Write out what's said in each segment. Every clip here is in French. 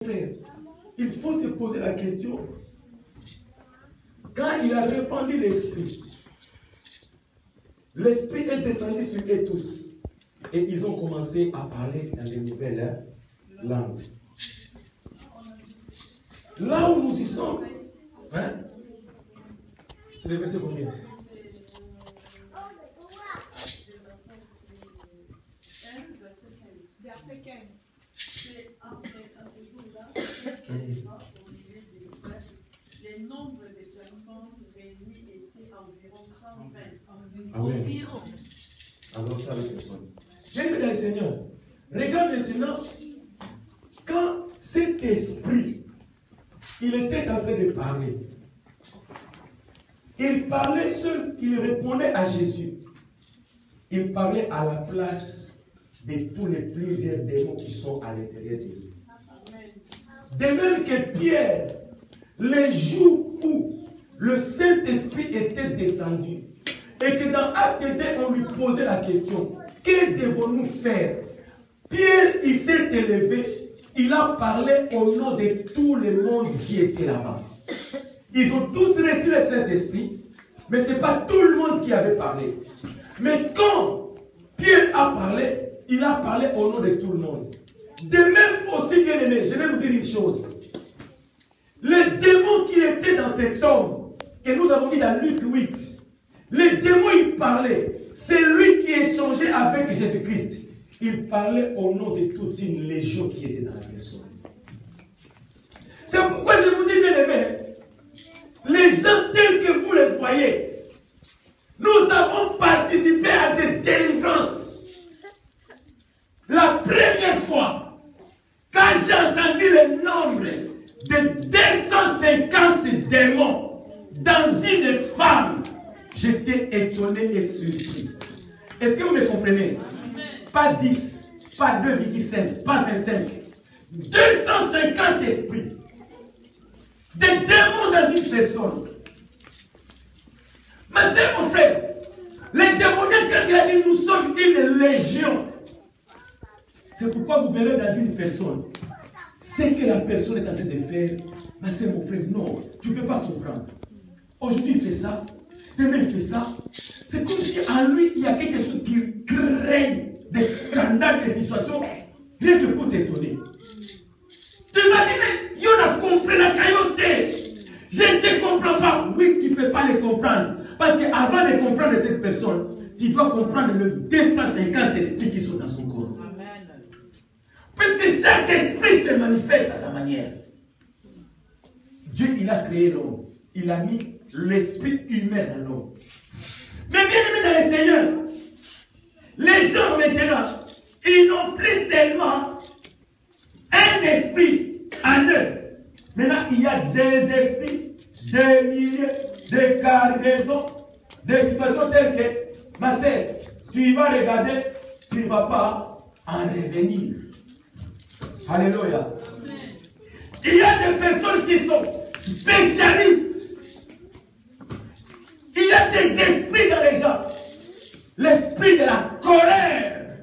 frère, il faut se poser la question. Quand il a répandu l'esprit, l'esprit est descendu sur eux tous. Et ils ont commencé à parler dans de nouvelles langues. Là où nous y sommes, hein? C'est le verset combien? Verset 15. C'est en ces jours-là, les nombres des personnes réunies étaient environ 120. Environ. Alors ça, les personnes. Bien-aimés dans le Seigneur, regarde maintenant, quand cet esprit, il était en train de parler, il parlait seul, il répondait à Jésus. Il parlait à la place de tous les plusieurs démons qui sont à l'intérieur de lui. De même que Pierre, les jours où le Saint-Esprit était descendu, et que dans Acte 2, on lui posait la question, que devons-nous faire? Pierre, il s'est élevé, il a parlé au nom de tout le monde qui était là-bas. Ils ont tous reçu le Saint-Esprit, mais ce n'est pas tout le monde qui avait parlé. Mais quand Pierre a parlé, il a parlé au nom de tout le monde. De même aussi, bien aimé, je vais vous dire une chose. Les démons qui étaient dans cet homme, que nous avons vu dans Luc 8, les démons, ils parlaient. C'est lui qui échangeait avec Jésus-Christ. Il parlait au nom de toute une légion qui était dans la personne. C'est pourquoi je vous dis, bien aimé, les gens tels que vous les voyez, nous avons participé à des délivrances. La première fois, quand j'ai entendu le nombre de 250 démons dans une femme, j'étais étonné et surpris. Est-ce que vous me comprenez? Pas 10, pas 2,5, pas 25. 250 esprits. Des démons dans une personne. Mais c'est mon frère. Les démoniaques, quand il a dit nous sommes une légion, c'est pourquoi vous verrez dans une personne ce que la personne est en train de faire. Mais c'est mon frère, non, tu ne peux pas comprendre. Aujourd'hui il fait ça, demain il fait ça. C'est comme si en lui il y a quelque chose qui crée des scandales, des situations, rien que pour t'étonner. Tu vas dire, mais il a compris la caillotte. Je ne te comprends pas. Oui, tu ne peux pas les comprendre. Parce qu'avant de comprendre cette personne, tu dois comprendre le 250 esprits qui sont dans son corps. Amen. Parce que chaque esprit se manifeste à sa manière. Dieu, il a créé l'homme. Il a mis l'esprit humain dans l'homme. Mais bien aimé dans le Seigneur, les gens maintenant, ils n'ont plus seulement un esprit en eux. Maintenant, il y a des esprits, des milliers, des cargaisons, des situations telles que, ma sœur, tu y vas regarder, tu ne vas pas en revenir. Alléluia. Il y a des personnes qui sont spécialistes. Il y a des esprits dans les gens. L'esprit de la colère.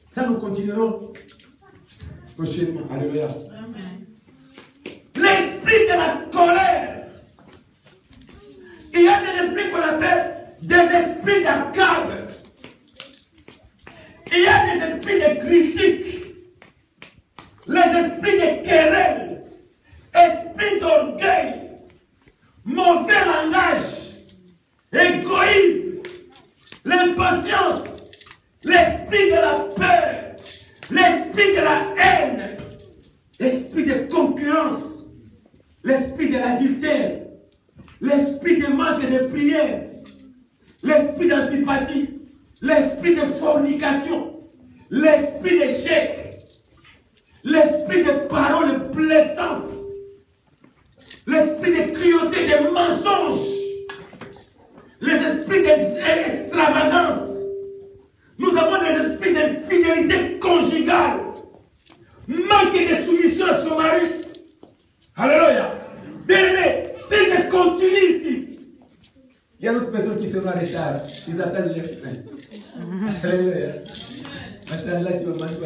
Ça, nous continuerons prochainement. Alléluia. L'esprit de la colère. Il y a des esprits qu'on appelle des esprits d'accable. Il y a des esprits de critique. Les esprits de querelle. Esprit d'orgueil. Mauvais langage. Égoïsme. L'impatience. L'esprit de la peur. L'esprit de la haine. L'esprit de concurrence. L'esprit de l'adultère, l'esprit de manque de prière, l'esprit d'antipathie, l'esprit de fornication, l'esprit d'échec, l'esprit de paroles blessantes, l'esprit de cruauté, de mensonges, les esprits d'extravagance. Nous avons des esprits d'infidélité conjugale, manque de soumission à son mari. Alléluia. Bien-aimé, si je continue ici, il y a d'autres personnes qui seront en retard. Ils attendent leur train. Alléluia. Là, tu vas manger,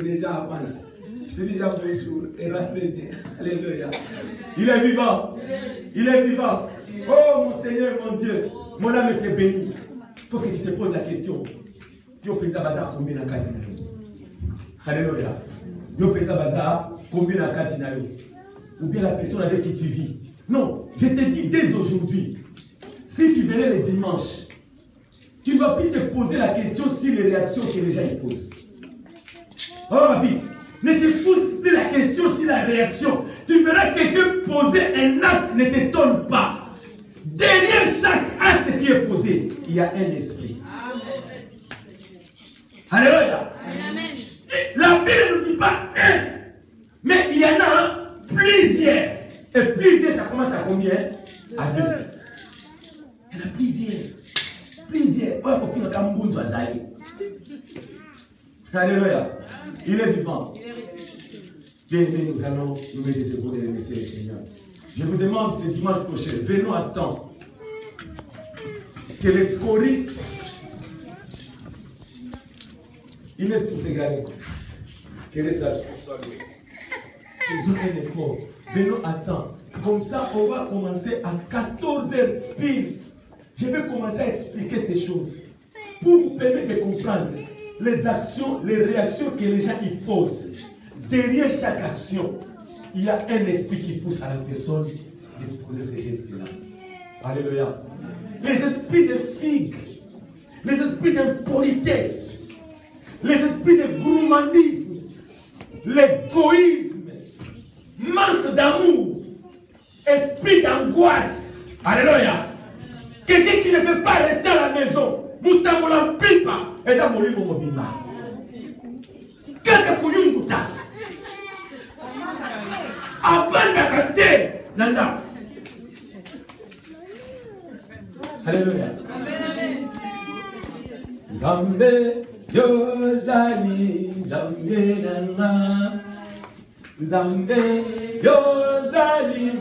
déjà avance. Je te dis déjà bonjour et rentrez bien. Alléluia. Il est vivant. Il est vivant. Oh mon Seigneur, mon Dieu. Mon âme était bénie. Il faut que tu te poses la question. Yo pensa baza combien na kati na yo? Alléluia. Yo pensa baza combien na kati na yo? Ou bien la personne avec qui tu vis. Non, je te dis dès aujourd'hui, si tu venais le dimanche, tu ne vas plus te poser la question sur les réactions que les gens y posent. Oh ma fille, ne te pose plus la question sur la réaction. Tu verras quelqu'un poser un acte, ne t'étonne pas. Derrière chaque acte qui est posé, il y a un esprit. Alléluia. Amen. La Bible ne dit pas un, mais il y en a plusieurs. Et plusieurs, ça commence à combien? À deux. Il y en a plusieurs. Plusieurs. Ouais, pour finir, comme Mbunzu Azali. Alléluia. Il est vivant. Il est ressuscité. Bien aimé, nous allons nous mettre debout et remercier le Seigneur. Je vous demande le dimanche prochain, venons à temps que les choristes, ils laissent pour se garder. Que les sages soient loués. Ils ont un effort. Venons à temps. Comme ça, on va commencer à 14h pile. Je vais commencer à expliquer ces choses pour vous permettre de comprendre les actions, les réactions que les gens y posent. Derrière chaque action, il y a un esprit qui pousse à la personne de poser ces gestes-là. Alléluia. Les esprits de figue, les esprits d'impolitesse, les esprits de gourmandisme, l'égoïsme, manque d'amour, esprit d'angoisse. Alléluia. Quelqu'un qui ne veut pas rester à la maison, Moutambola pipa, et ça m'a dit mon bima. Quelqu'un qui a un avant de nana. Alléluia. Zambe yozali, zambe nana, zambe yozali.